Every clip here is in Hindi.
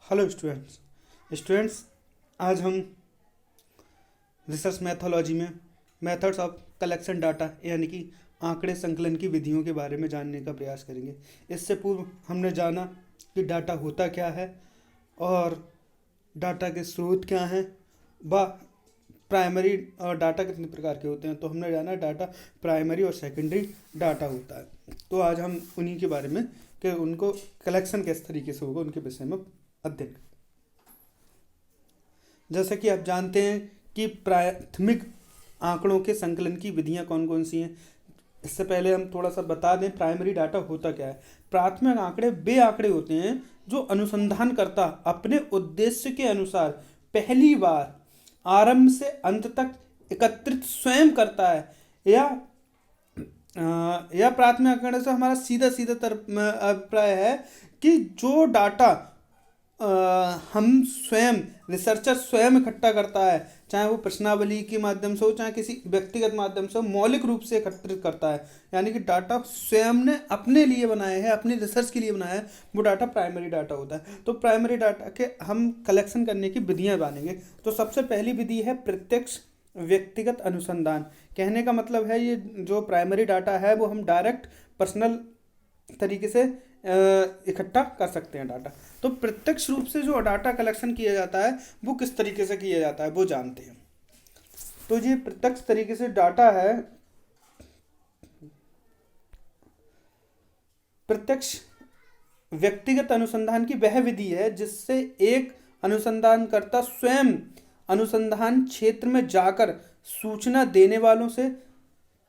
हेलो स्टूडेंट्स आज हम रिसर्च मैथोलॉजी में मेथड्स ऑफ कलेक्शन डाटा यानी कि आंकड़े संकलन की विधियों के बारे में जानने का प्रयास करेंगे। इससे पूर्व हमने जाना कि डाटा होता क्या है और डाटा के स्रोत क्या हैं, व प्राइमरी और डाटा कितने प्रकार के होते हैं। तो हमने जाना डाटा प्राइमरी और सेकेंडरी डाटा होता है। तो आज हम उन्हीं के बारे में कि उनको कलेक्शन किस तरीके से होगा उनके विषय में अध्ययन। जैसा कि आप जानते हैं कि प्राथमिक आंकड़ों के संकलन की विधियां कौन कौन सी हैं। इससे पहले हम थोड़ा सा बता दें प्राइमरी डाटा होता क्या है। प्राथमिक आंकड़े वे आंकड़े होते हैं जो अनुसंधानकर्ता अपने उद्देश्य के अनुसार पहली बार आरंभ से अंत तक एकत्रित स्वयं करता है, या प्राथमिक आंकड़े से हमारा सीधा सीधा अभिप्राय है कि जो डाटा हम स्वयं रिसर्चर स्वयं इकट्ठा करता है, चाहे वो प्रश्नावली के माध्यम से हो चाहे किसी व्यक्तिगत माध्यम से हो, मौलिक रूप से एकत्रित करता है। यानी कि डाटा स्वयं ने अपने लिए बनाया है, अपनी रिसर्च के लिए बनाया है, वो डाटा प्राइमरी डाटा होता है। तो प्राइमरी डाटा के हम कलेक्शन करने की विधियां जानेंगे। तो सबसे पहली विधि है प्रत्यक्ष व्यक्तिगत अनुसंधान। कहने का मतलब है ये जो प्राइमरी डाटा है वो हम डायरेक्ट पर्सनल तरीके से इकट्ठा कर सकते हैं डाटा। तो प्रत्यक्ष रूप से जो डाटा कलेक्शन किया जाता है वो किस तरीके से किया जाता है वो जानते हैं। तो ये प्रत्यक्ष तरीके से डाटा है, प्रत्यक्ष व्यक्तिगत अनुसंधान की वह विधि है जिससे एक अनुसंधानकर्ता स्वयं अनुसंधान क्षेत्र में जाकर सूचना देने वालों से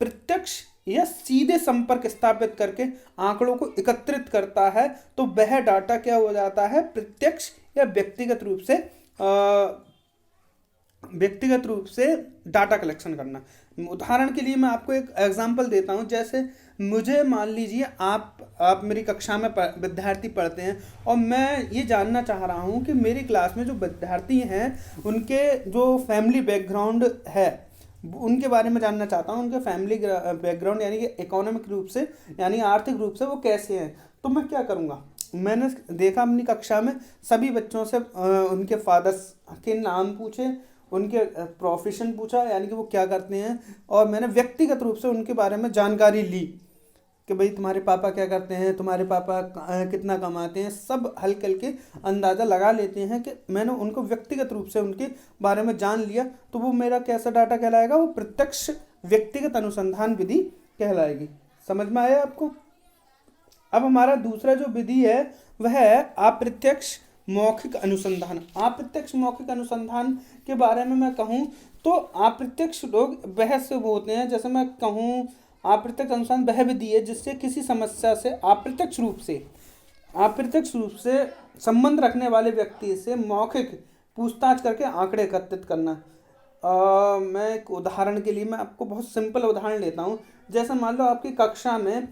प्रत्यक्ष या सीधे संपर्क स्थापित करके आंकड़ों को एकत्रित करता है। तो वह डाटा क्या हो जाता है, प्रत्यक्ष या व्यक्तिगत रूप से डाटा कलेक्शन करना। उदाहरण के लिए मैं आपको एक एग्जांपल देता हूं। जैसे मुझे मान लीजिए आप मेरी कक्षा में विद्यार्थी पढ़ते हैं और मैं ये जानना चाह रहा हूं कि मेरी क्लास में जो विद्यार्थी हैं उनके जो फैमिली बैकग्राउंड है उनके बारे में जानना चाहता हूँ। उनके फैमिली बैकग्राउंड यानी कि इकोनॉमिक रूप से यानी आर्थिक रूप से वो कैसे हैं। तो मैं क्या करूँगा, मैंने देखा अपनी कक्षा में सभी बच्चों से उनके फादर्स के नाम पूछे, उनके प्रोफेशन पूछा यानी कि वो क्या करते हैं, और मैंने व्यक्तिगत रूप से उनके बारे में जानकारी ली कि भाई तुम्हारे पापा क्या करते हैं, तुम्हारे पापा कितना कमाते हैं। सब हल्के हल्के अंदाज़ा लगा लेते हैं कि मैंने उनको व्यक्तिगत रूप से उनके बारे में जान लिया। तो वो मेरा कैसा डाटा कहलाएगा, वो प्रत्यक्ष व्यक्तिगत अनुसंधान विधि कहलाएगी। समझ में आया आपको। अब हमारा दूसरा जो विधि है वह है अप्रत्यक्ष मौखिक अनुसंधान। अप्रत्यक्ष मौखिक अनुसंधान के बारे में मैं कहूँ तो अप्रत्यक्ष लोग बहस से वो होते हैं। जैसे मैं कहूँ अप्रत्यक्ष अनुसंधान वह विधि है जिससे किसी समस्या से अप्रत्यक्ष रूप से संबंध रखने वाले व्यक्ति से मौखिक पूछताछ करके आंकड़े एकत्रित करना। मैं एक उदाहरण के लिए मैं आपको बहुत सिंपल उदाहरण लेता हूँ। जैसे मान लो आपकी कक्षा में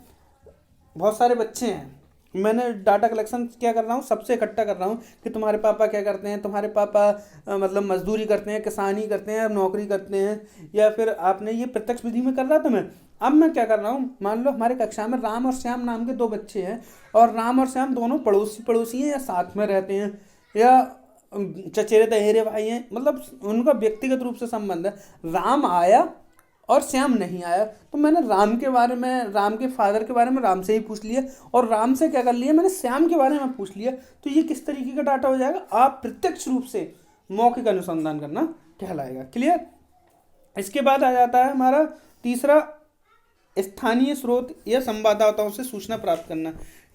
बहुत सारे बच्चे हैं, मैंने डाटा कलेक्शन क्या कर रहा हूँ, सबसे इकट्ठा कर रहा हूँ कि तुम्हारे पापा क्या करते हैं, तुम्हारे पापा मतलब मजदूरी करते हैं, किसानी करते हैं, नौकरी करते हैं, या फिर आपने ये प्रत्यक्ष विधि में कर रहा था मैं। अब मैं क्या कर रहा हूँ, मान लो हमारे कक्षा में राम और श्याम नाम के दो बच्चे हैं और राम और श्याम दोनों पड़ोसी हैं या साथ में रहते हैं या चचेरे तहेरे भाई हैं, मतलब उनका व्यक्तिगत रूप से संबंध है। राम आया और श्याम नहीं आया तो मैंने राम के फादर के बारे में राम से ही पूछ लिया और राम से क्या कर लिया, मैंने श्याम के बारे में पूछ लिया। तो ये किस तरीके का डाटा हो जाएगा, आप प्रत्यक्ष रूप से मौखिक अनुसंधान करना कहलाएगा। क्लियर। इसके बाद आ जाता है हमारा तीसरा, स्थानीय स्रोत या संवाददाताओं से सूचना प्राप्त करना।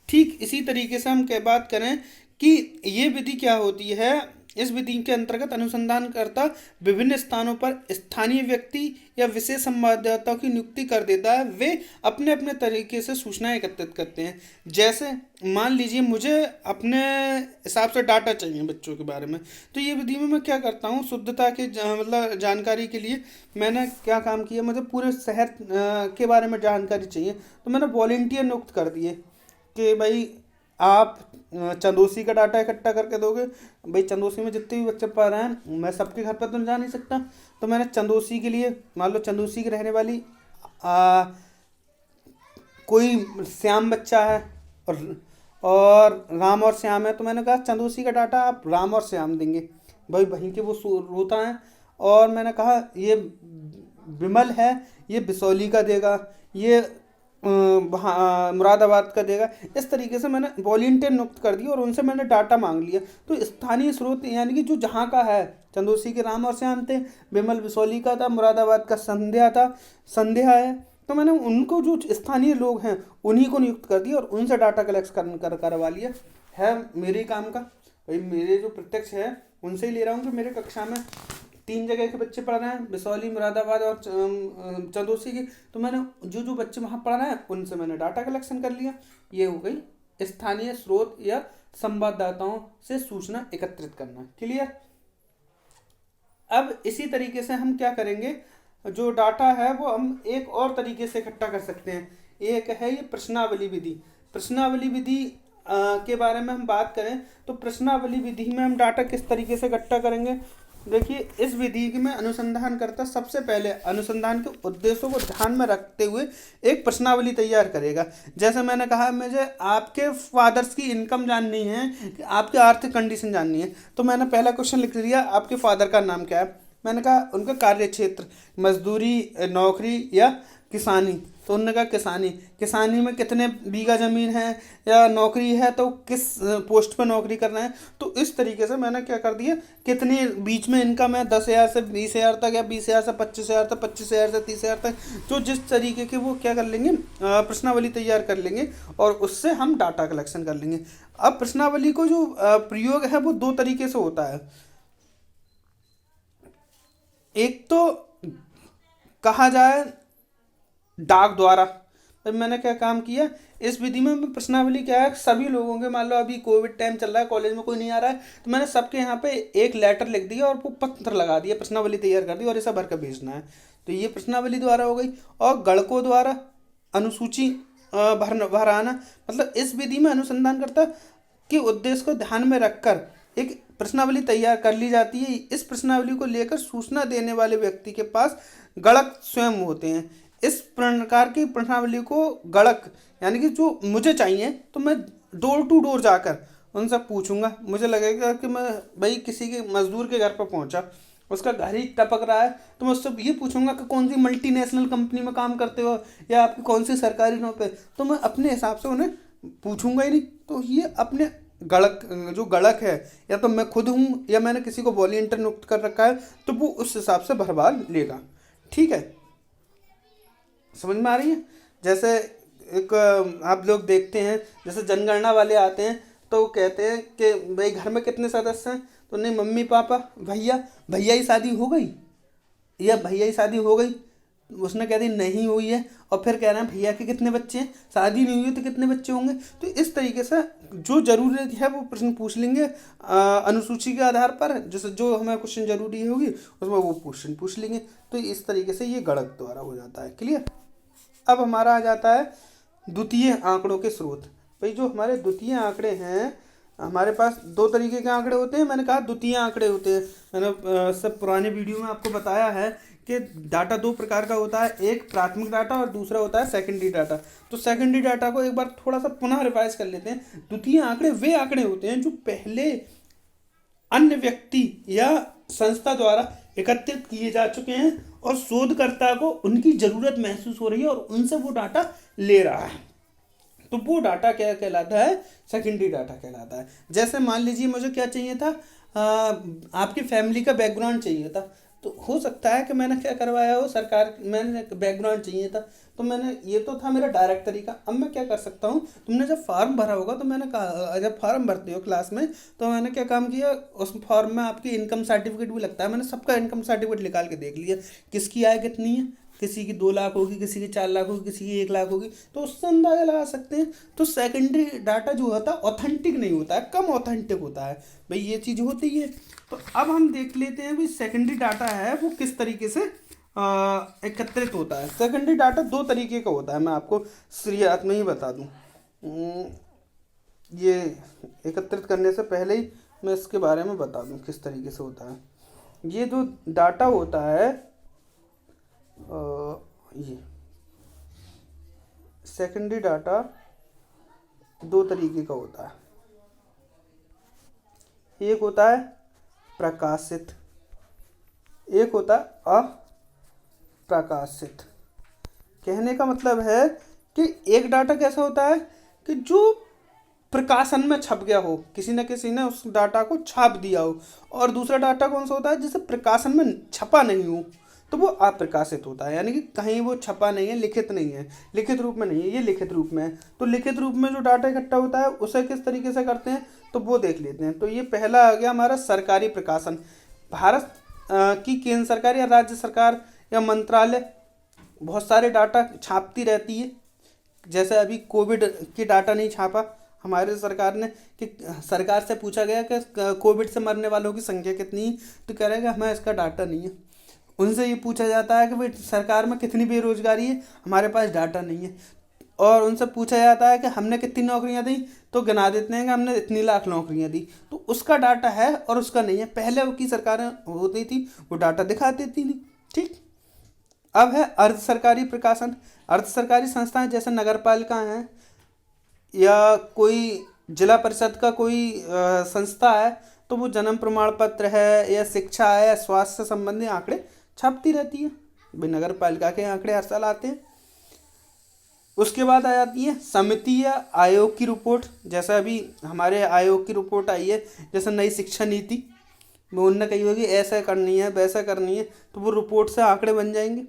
ठीक इसी तरीके से हम बात करें कि ये विधि क्या होती है। इस विधि के अंतर्गत अनुसंधानकर्ता विभिन्न स्थानों पर स्थानीय व्यक्ति या विशेष संवाददाताओं की नियुक्ति कर देता है। वे अपने अपने तरीके से सूचनाएं एकत्रित करते हैं। जैसे मान लीजिए मुझे अपने हिसाब से डाटा चाहिए बच्चों के बारे में, तो ये विधि में मैं क्या करता हूँ, शुद्धता के मतलब जानकारी के लिए मैंने क्या काम किया, मुझे पूरे शहर के बारे में जानकारी चाहिए तो मैंने वॉलेंटियर नियुक्त कर दिए कि भाई आप चंदोसी का डाटा इकट्ठा करके दोगे। भाई चंदोसी में जितने भी बच्चे पढ़ रहे हैं मैं सबके घर पर तो जा नहीं सकता, तो मैंने चंदोसी के लिए मान लो चंदोसी की रहने वाली कोई श्याम बच्चा है और राम और श्याम है, तो मैंने कहा चंदोसी का डाटा आप राम और श्याम देंगे, भाई वहीं के वो रोता है। और मैंने कहा ये विमल है, ये बिसौली का देगा, ये मुरादाबाद का देगा। इस तरीके से मैंने वॉलेंटियर नियुक्त कर दिया और उनसे मैंने डाटा मांग लिया। तो स्थानीय स्रोत यानी कि जो जहाँ का है, चंदोसी के राम और श्याम थे, विमल बिसौली का था, मुरादाबाद का संध्या था, संध्या है। तो मैंने उनको जो स्थानीय लोग हैं उन्हीं को नियुक्त कर दिया और उनसे डाटा कलेक्ट करवा लिया। है मेरे काम का, भाई मेरे जो प्रत्यक्ष है उनसे ही ले रहा हूँ कि मेरे कक्षा में 3 जगह के बच्चे पढ़ रहे हैं, बिसौली, मुरादाबाद और चंदोसी की। तो मैंने जो जो बच्चे वहाँ पढ़ रहे हैं उनसे मैंने डाटा कलेक्शन कर लिया। ये हो गई स्थानीय स्रोत या संवाददाताओं से सूचना एकत्रित करना। क्लियर। अब इसी तरीके से हम क्या करेंगे, जो डाटा है वो हम एक और तरीके से इकट्ठा कर सकते हैं। एक है ये प्रश्नावली विधि। प्रश्नावली विधि के बारे में हम बात करें तो प्रश्नावली विधि में हम डाटा किस तरीके से इकट्ठा करेंगे। देखिए, इस विधि में अनुसंधान करता सबसे पहले अनुसंधान के उद्देश्यों को ध्यान में रखते हुए एक प्रश्नावली तैयार करेगा। जैसे मैंने कहा, मुझे आपके फादर्स की इनकम जाननी है, कि आपकी आर्थिक कंडीशन जाननी है, तो मैंने पहला क्वेश्चन लिख दिया, आपके फादर का नाम क्या है। मैंने कहा उनका कार्य क्षेत्र, मजदूरी, नौकरी या किसानी। तो उन्होंने कहा किसानी। किसानी में कितने बीघा ज़मीन है या नौकरी है, तो किस पोस्ट पे नौकरी करना है। तो इस तरीके से मैंने क्या कर दिया, कितनी बीच में इनकम है, 10,000 से 20,000 तक या 20,000 से 25,000 तक, 25,000 से 30,000 तक, जो जिस तरीके के वो क्या कर लेंगे, प्रश्नावली तैयार कर लेंगे और उससे हम डाटा कलेक्शन कर लेंगे। अब प्रश्नावली को जो प्रयोग है वो 2 तरीके से होता है। एक तो कहा जाए डाक द्वारा। तो मैंने क्या काम किया, इस विधि में प्रश्नावली क्या है, सभी लोगों के, मान लो अभी कोविड टाइम चल रहा है, कॉलेज में कोई नहीं आ रहा है, तो मैंने सबके यहाँ पे एक लेटर लिख दिया और वो पत्र लगा दिया, प्रश्नावली तैयार कर दी और इसे भर कर भेजना है। तो ये प्रश्नावली द्वारा हो गई। और गणकों द्वारा अनुसूची भराना, मतलब इस विधि में अनुसंधानकर्ता के उद्देश्य को ध्यान में रखकर एक प्रश्नावली तैयार कर ली जाती है। इस प्रश्नावली को लेकर सूचना देने वाले व्यक्ति के पास गणक स्वयं होते हैं। इस प्रकार की प्रश्नावली को गणक यानी कि जो मुझे चाहिए, तो मैं डोर टू डोर जाकर उनसे पूछूंगा। मुझे लगेगा कि मैं भाई किसी के मजदूर के घर पर पहुंचा, उसका घर ही टपक रहा है, तो मैं उससे ये पूछूंगा कि कौन सी मल्टीनेशनल कंपनी में काम करते हो या आपकी कौन सी सरकारी नौकरी। तो मैं अपने हिसाब से उन्हें पूछूंगा ही नहीं। तो ये अपने गणक, जो गणक है, या तो मैं खुद हूँ या मैंने किसी को वॉलंटियर नियुक्त कर रखा है, तो वो उस हिसाब से भरवा लेगा। ठीक है, समझ में आ रही है। जैसे एक आप लोग देखते हैं, जैसे जनगणना वाले आते हैं तो कहते हैं कि भाई घर में कितने सदस्य हैं, तो नहीं मम्मी पापा भैया, भैया की शादी हो गई या भैया की शादी हो गई, उसने कह दी नहीं हुई है, और फिर कह रहे हैं भैया के कितने बच्चे हैं, शादी नहीं हुई तो कितने बच्चे होंगे। तो इस तरीके से जो जरूरत है वो प्रश्न पूछ लेंगे अनुसूची के आधार पर, जैसे जो हमें क्वेश्चन जरूरी होगी उसमें वो क्वेश्चन पूछ लेंगे। तो इस तरीके से ये गणक द्वारा हो जाता है। क्लियर। अब हमारा आ जाता है द्वितीय आंकड़ों के स्रोत। भाई जो हमारे द्वितीय आंकड़े हैं, हमारे पास 2 तरीके के आंकड़े होते हैं। मैंने कहा द्वितीय आंकड़े होते हैं, मैंने सब पुराने वीडियो में आपको बताया है कि डाटा 2 प्रकार का होता है, एक प्राथमिक डाटा और दूसरा होता है सेकेंडरी डाटा। तो सेकेंडरी डाटा को एक बार थोड़ा सा पुनः रिवाइज कर लेते हैं। द्वितीय आंकड़े वे आंकड़े होते हैं जो पहले अन्य व्यक्ति या संस्था द्वारा एकत्रित किए जा चुके हैं और शोधकर्ता को उनकी जरूरत महसूस हो रही है और उनसे वो डाटा ले रहा है, तो वो डाटा क्या कहलाता है, सेकेंडरी डाटा कहलाता है। जैसे मान लीजिए मुझे क्या चाहिए था, आपकी फैमिली का बैकग्राउंड चाहिए था। तो हो सकता है कि मैंने क्या करवाया हो, सरकार, मैंने बैकग्राउंड चाहिए था, तो मैंने, ये तो था मेरा डायरेक्ट तरीका। अब मैं क्या कर सकता हूँ, तुमने जब फॉर्म भरा होगा तो मैंने कहा, जब फॉर्म भरते हो क्लास में, तो मैंने क्या काम किया, उस फॉर्म में आपकी इनकम सर्टिफिकेट भी लगता है, मैंने सबका इनकम सर्टिफिकेट निकाल के देख लिया, किसकी आय कितनी है, किसी की 2 लाख होगी, किसी की 4 लाख होगी, किसी की 1 लाख होगी, तो उससे अंदाजा लगा सकते हैं। तो सेकेंडरी डाटा जो होता है ऑथेंटिक नहीं होता है, कम ऑथेंटिक होता है, भाई ये चीज़ होती है। तो अब हम देख लेते हैं भाई सेकेंडरी डाटा है वो किस तरीके से एकत्रित होता है। सेकेंडरी डाटा 2 तरीके का होता है, मैं आपको शुरुआत में ही बता दूं। ये एकत्रित करने से पहले ही मैं इसके बारे में बता दूं किस तरीके से होता है। ये जो डाटा होता है, ये सेकेंडरी डाटा दो तरीके का होता है। एक होता है प्रकाशित, एक होता है अप्रकाशित। कहने का मतलब है कि एक डाटा कैसा होता है कि जो प्रकाशन में छप गया हो, किसी न किसी ने उस डाटा को छाप दिया हो, और दूसरा डाटा कौन सा होता है जिसे प्रकाशन में छपा नहीं हो, तो वो अप्रकाशित होता है। यानी कि कहीं वो छपा नहीं है, लिखित नहीं है, लिखित रूप में नहीं है, ये लिखित रूप में है। तो लिखित रूप में जो डाटा इकट्ठा होता है उसे किस तरीके से करते हैं तो वो देख लेते हैं। तो ये पहला आ गया हमारा सरकारी प्रकाशन। भारत की केंद्र सरकार या राज्य सरकार या मंत्रालय बहुत सारे डाटा छापती रहती है। जैसे अभी कोविड की डाटा नहीं छापा हमारे सरकार ने, कि सरकार से पूछा गया कि कोविड से मरने वालों की संख्या कितनी है, तो कह रहे हैं कि हमें इसका डाटा नहीं है। उनसे ये पूछा जाता है कि भाई सरकार में कितनी बेरोजगारी है, हमारे पास डाटा नहीं है। और उनसे पूछा जाता है कि हमने कितनी नौकरियां दी, तो गिना देते हैं कि हमने इतनी लाख नौकरियां दी। तो उसका डाटा है और उसका नहीं है। पहले की सरकारें होती थी वो डाटा दिखा देती थी, ठीक। अब है अर्ध सरकारी प्रकाशन। अर्ध सरकारी संस्थाएं जैसे नगर पालिका हैं या कोई जिला परिषद का कोई संस्था है, तो वो जन्म प्रमाण पत्र है या शिक्षा है या स्वास्थ्य से संबंधी आंकड़े छापती रहती है। भाई नगर पालिका के आंकड़े हर साल आते हैं। उसके बाद आ जाती है समिति या आयोग की रिपोर्ट। जैसा अभी हमारे आयोग की रिपोर्ट आई है, जैसे नई शिक्षा नीति में उनने कही होगी ऐसा करनी है वैसा करनी है, तो वो रिपोर्ट से आंकड़े बन जाएंगे।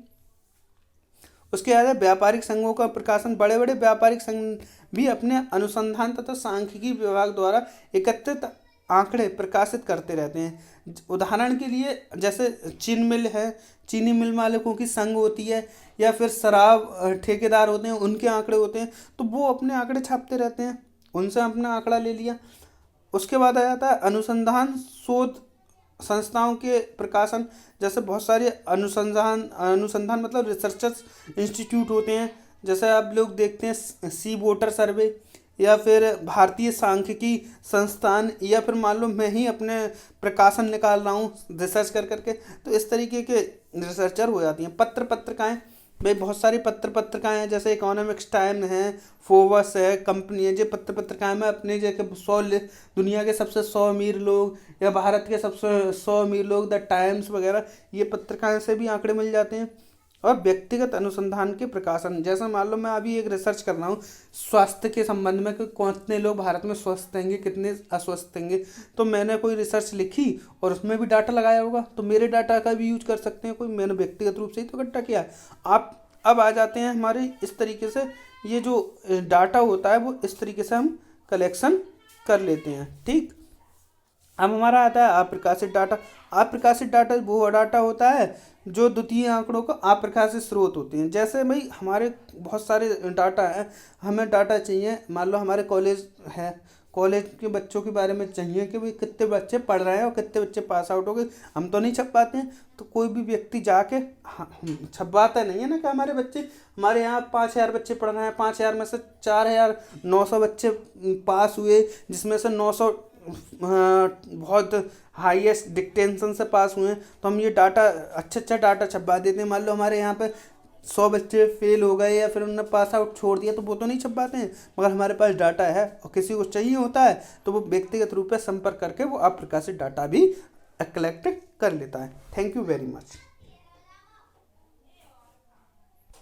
उसके बाद है व्यापारिक संघों का प्रकाशन। बड़े बड़े व्यापारिक संघ भी अपने अनुसंधान तथा सांख्यिकी विभाग द्वारा एकत्रित आंकड़े प्रकाशित करते रहते हैं। उदाहरण के लिए जैसे चीनी मिल है, चीनी मिल मालिकों की संघ होती है, या फिर शराब ठेकेदार होते हैं उनके आंकड़े होते हैं, तो वो अपने आंकड़े छापते रहते हैं, उनसे अपना आंकड़ा ले लिया। उसके बाद आ जाता है अनुसंधान शोध संस्थाओं के प्रकाशन। जैसे बहुत सारे अनुसंधान अनुसंधान मतलब रिसर्चर्स इंस्टीट्यूट होते हैं। जैसे आप लोग देखते हैं सी वोटर सर्वे, या फिर भारतीय सांख्यिकी संस्थान, या फिर मान लो मैं ही अपने प्रकाशन निकाल रहा हूँ रिसर्च कर करके, तो इस तरीके के रिसर्चर हो जाती हैं। पत्रिकाएं, भाई बहुत सारी पत्रिकाएं हैं, जैसे इकोनॉमिक्स टाइम है, फोर्ब्स है, कंपनी है। जो पत्रिकाएं में अपने जैसे 100 दुनिया के सबसे 100 अमीर लोग या भारत के सबसे 100 अमीर लोग, द टाइम्स वगैरह, ये पत्रिकाएं से भी आंकड़े मिल जाते हैं। और व्यक्तिगत अनुसंधान के प्रकाशन, जैसे मान लो मैं अभी एक रिसर्च कर रहा हूँ स्वास्थ्य के संबंध में कि कितने लोग भारत में स्वस्थ रहेंगे, कितने अस्वस्थ रहेंगे, तो मैंने कोई रिसर्च लिखी और उसमें भी डाटा लगाया होगा, तो मेरे डाटा का भी यूज कर सकते हैं कोई, मैंने व्यक्तिगत रूप से ही तो इकट्ठा किया है। आप अब आ जाते हैं हमारे इस तरीके से, ये जो डाटा होता है वो इस तरीके से हम कलेक्शन कर लेते हैं, ठीक। अब हमारा आता है अप्रकाशित डाटा। अप्रकाशित डाटा वो डाटा होता है जो द्वितीय आंकड़ों का अप्रकाशित स्रोत होते हैं। जैसे भाई हमारे बहुत सारे डाटा हैं, हमें डाटा चाहिए, मान लो हमारे कॉलेज है, कॉलेज के बच्चों के बारे में चाहिए कि भाई कितने बच्चे पढ़ रहे हैं और कितने बच्चे पास आउट हो गए। हम तो नहीं छप पाते हैं, तो कोई भी व्यक्ति जाके छपवाता नहीं है ना कि हमारे बच्चे, हमारे यहाँ 5,000 बच्चे पढ़ रहे हैं, 5,000 में से 4,900 बच्चे पास हुए, जिसमें से 900 बहुत हाईएस्ट डिक्टेंशन से पास हुए हैं, तो हम ये डाटा अच्छा डाटा छपवा देते हैं। मान लो हमारे यहाँ पे 100 बच्चे फेल हो गए या फिर उन्होंने पास आउट छोड़ दिया, तो वो तो नहीं छपवाते हैं, मगर हमारे पास डाटा है और किसी को चाहिए होता है तो वो व्यक्तिगत रूप से संपर्क करके वो अप्रकाशित डाटा भी कलेक्ट कर लेता है। Thank you very much.